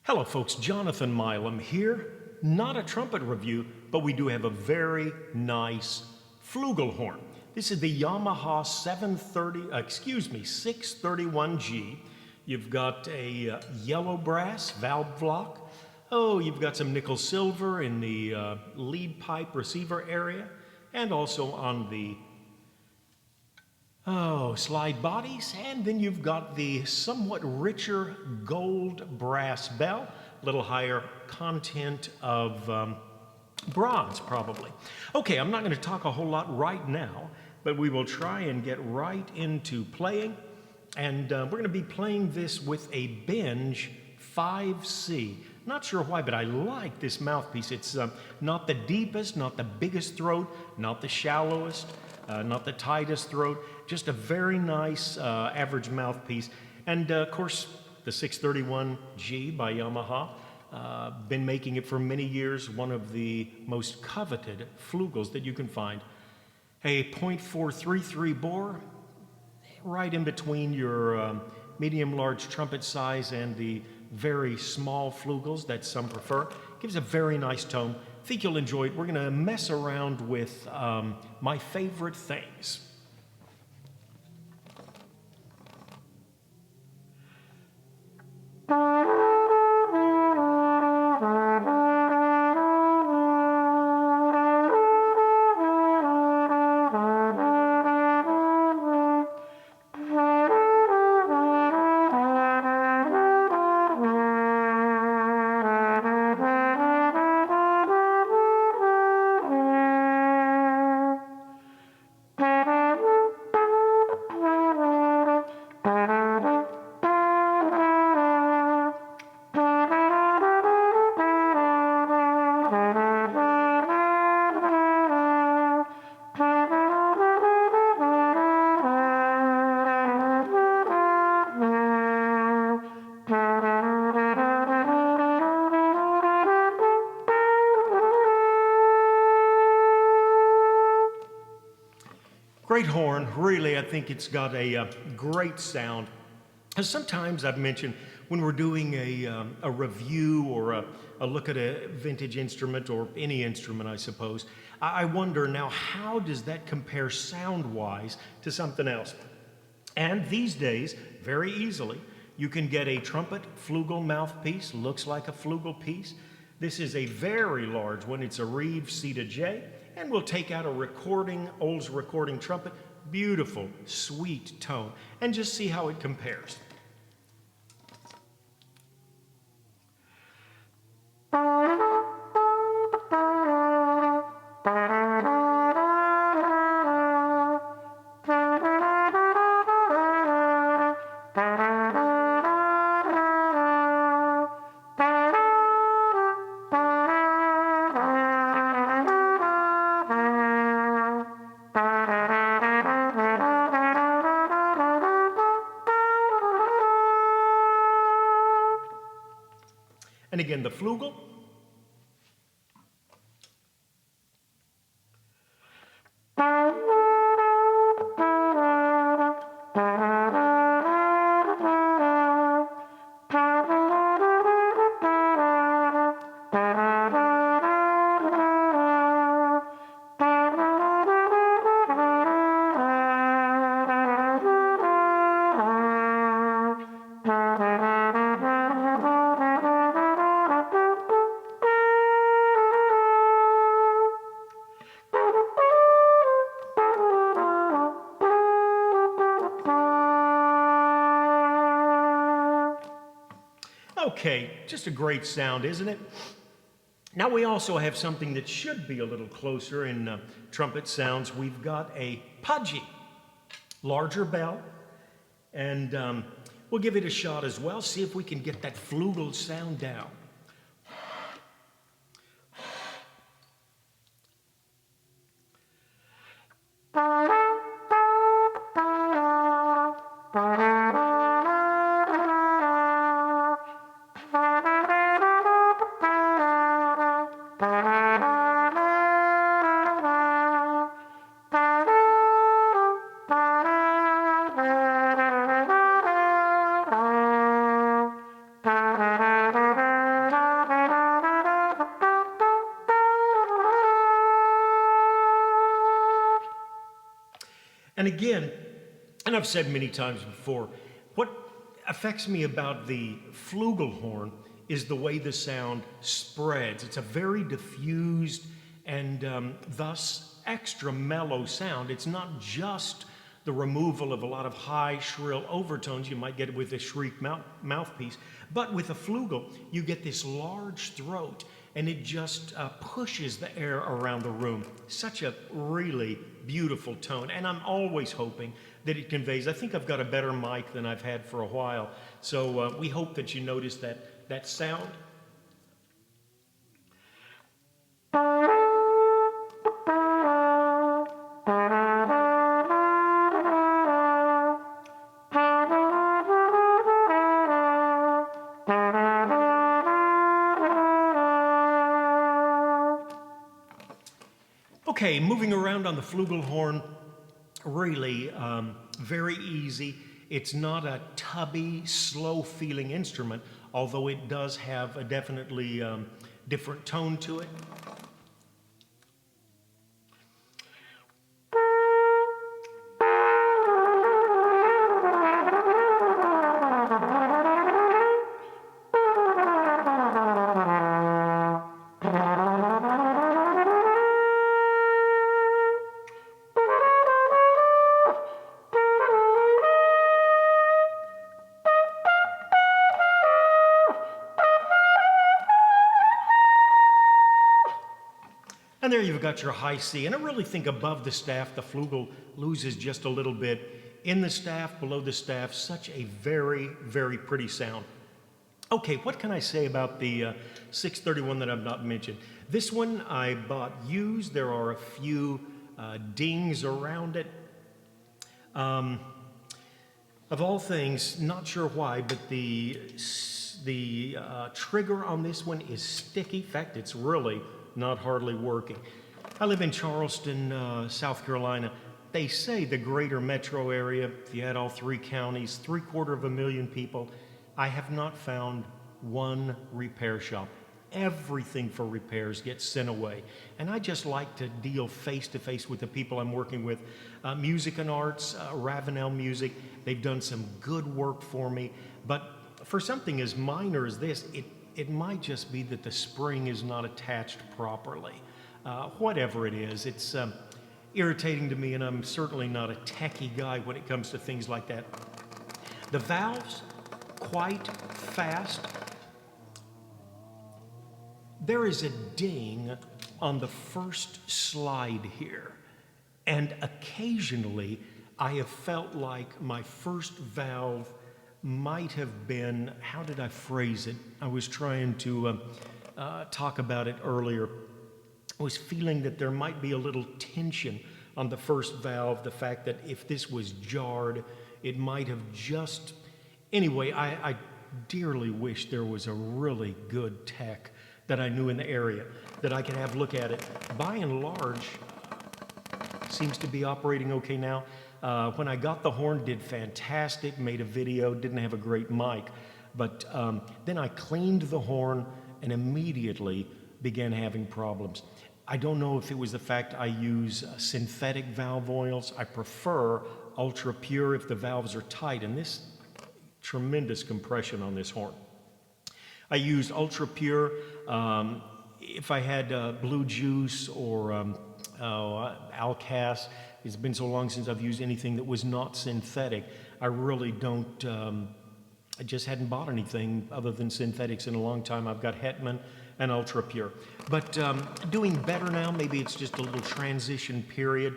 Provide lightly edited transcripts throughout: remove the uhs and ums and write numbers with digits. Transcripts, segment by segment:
Hello folks, Jonathan Milam here. Not a trumpet review, but we do have a very nice Flugelhorn. This is the Yamaha 631G. You've got a yellow brass valve block. Oh, you've got some nickel silver in the lead pipe receiver area, and also on the slide bodies, and then you've got the somewhat richer gold brass bell, a little higher content of bronze probably. Okay, I'm not going to talk a whole lot right now, but we will try and get right into playing, and we're going to be playing this with a Benge 5C. Not sure why, but I like this mouthpiece. It's not the deepest, not the biggest throat, not the shallowest, not the tightest throat, just a very nice average mouthpiece. And of course, the 631G by Yamaha, been making it for many years, one of the most coveted flugels that you can find. A .433 bore, right in between your medium-large trumpet size and the very small flugels that some prefer. Gives a very nice tone. I think you'll enjoy it. We're going to mess around with my favorite things. Great horn, really. I think it's got a great sound. And sometimes I've mentioned when we're doing a review or a look at a vintage instrument or any instrument, I suppose, I wonder now, how does that compare sound-wise to something else? And these days, very easily, you can get a trumpet Flugel mouthpiece, looks like a Flugel piece. This is a very large one. It's a Reeves C2J. And we'll take out a Olds Recording Trumpet, beautiful, sweet tone, and just see how it compares. And again, the Flugel. Okay, just a great sound, isn't it? Now we also have something that should be a little closer in trumpet sounds. We've got a Puje, larger bell, and we'll give it a shot as well, see if we can get that flugel sound down. And again, and I've said many times before, what affects me about the Flugelhorn is the way the sound spreads. It's a very diffused and thus extra mellow sound. It's not just the removal of a lot of high, shrill overtones you might get with a shriek mouthpiece, but with a flugel, you get this large throat, and it just pushes the air around the room. Such a really beautiful tone, and I'm always hoping that it conveys. I think I've got a better mic than I've had for a while, so we hope that you notice that sound. Okay, moving around on the Flugelhorn, really very easy. It's not a tubby, slow-feeling instrument, although it does have a definitely different tone to it. And there you've got your high C. And I really think above the staff, the Flugel loses just a little bit. In the staff, below the staff, such a very, very pretty sound. Okay, what can I say about the 631 that I've not mentioned? This one I bought used. There are a few dings around it. Of all things, not sure why, but the trigger on this one is sticky. In fact, it's really not hardly working. I live in Charleston, South Carolina. They say the greater metro area, if you had all 3 counties, 750,000 people, I have not found one repair shop. Everything for repairs gets sent away. And I just like to deal face to face with the people I'm working with. Music and Arts, Ravenel Music, they've done some good work for me. But for something as minor as this, it might just be that the spring is not attached properly. Whatever it is, it's irritating to me, and I'm certainly not a techie guy when it comes to things like that. The valves, quite fast. There is a ding on the first slide here, and occasionally I have felt like my first valve might have been, how did I phrase it? I was trying to talk about it earlier. I was feeling that there might be a little tension on the first valve, the fact that if this was jarred, it might have just... Anyway, I dearly wish there was a really good tech that I knew in the area that I could have look at it. By and large, seems to be operating okay now. When I got the horn, did fantastic, made a video, didn't have a great mic, but then I cleaned the horn and immediately began having problems. I don't know if it was the fact I use synthetic valve oils. I prefer ultra pure if the valves are tight, and this tremendous compression on this horn. I used ultra pure. If I had Blue Juice or Alcas, it's been so long since I've used anything that was not synthetic. I really don't, I just hadn't bought anything other than synthetics in a long time. I've got Hetman and Ultra Pure. But doing better now. Maybe it's just a little transition period,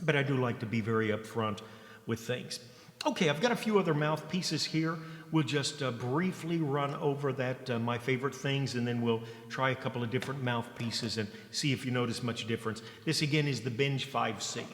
but I do like to be very upfront with things. Okay, I've got a few other mouthpieces here. We'll just briefly run over that, my favorite things, and then we'll try a couple of different mouthpieces and see if you notice much difference. This again is the Benge 5C.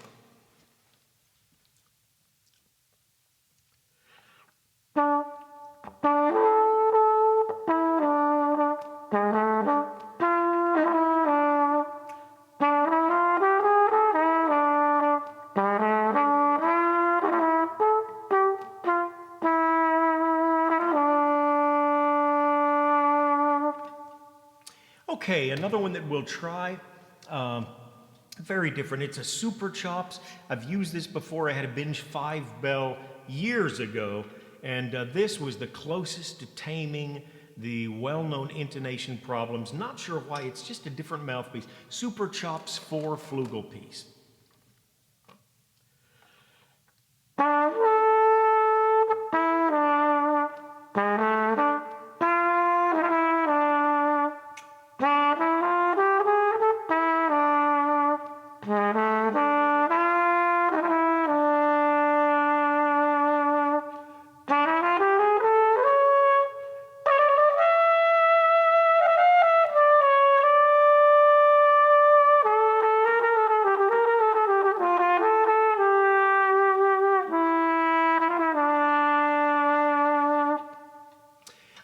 Okay, another one that we'll try Very different. It's a Superchops. I've used this before. I had a Benge 5 Belle years ago, and this was the closest to taming the well-known intonation problems. Not sure why, it's just a different mouthpiece. Superchops 4 Flugel piece.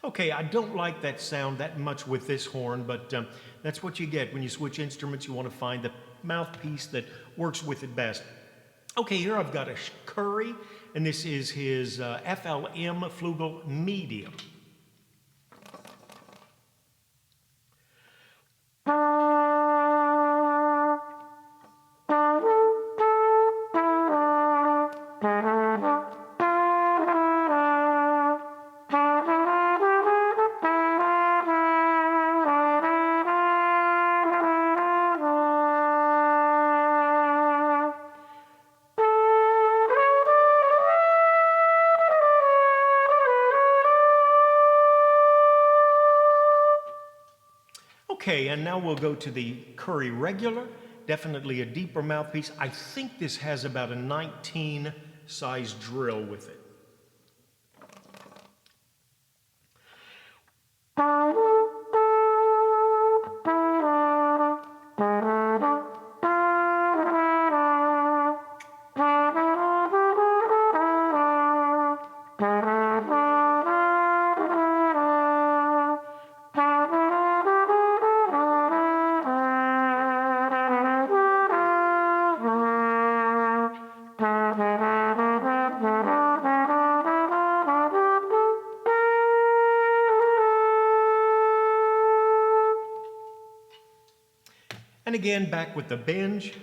Okay, I don't like that sound that much with this horn, but that's what you get when you switch instruments. You want to find the mouthpiece that works with it best. Okay, here I've got a Curry, and this is his FLM Flugel Medium. Okay, and now we'll go to the Curry regular, definitely a deeper mouthpiece. I think this has about a 19 size drill with it. And again, back with the Benge.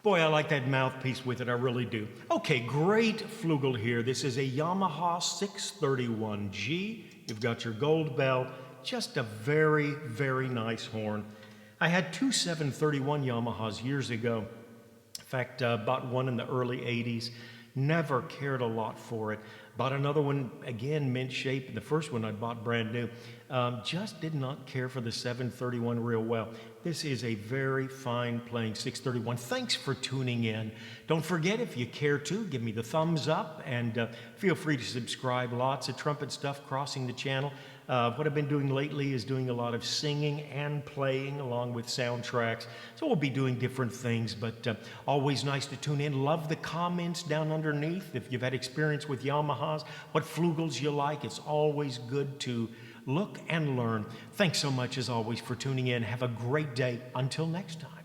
Boy, I like that mouthpiece with it, I really do. Okay, great Flugel here. This is a Yamaha 631G. You've got your gold bell, just a very, very nice horn. I had two 731 Yamahas years ago. In fact, bought one in the early 80s. Never cared a lot for it. Bought another one, again, mint shape. The first one I bought brand new. Just did not care for the 731 real well. This is a very fine playing 631. Thanks for tuning in. Don't forget, if you care to, give me the thumbs up and feel free to subscribe. Lots of trumpet stuff crossing the channel. What I've been doing lately is doing a lot of singing and playing along with soundtracks. So we'll be doing different things, but always nice to tune in. Love the comments down underneath. If you've had experience with Yamahas, what Flugels you like, it's always good to look and learn. Thanks so much as always for tuning in. Have a great day. Until next time.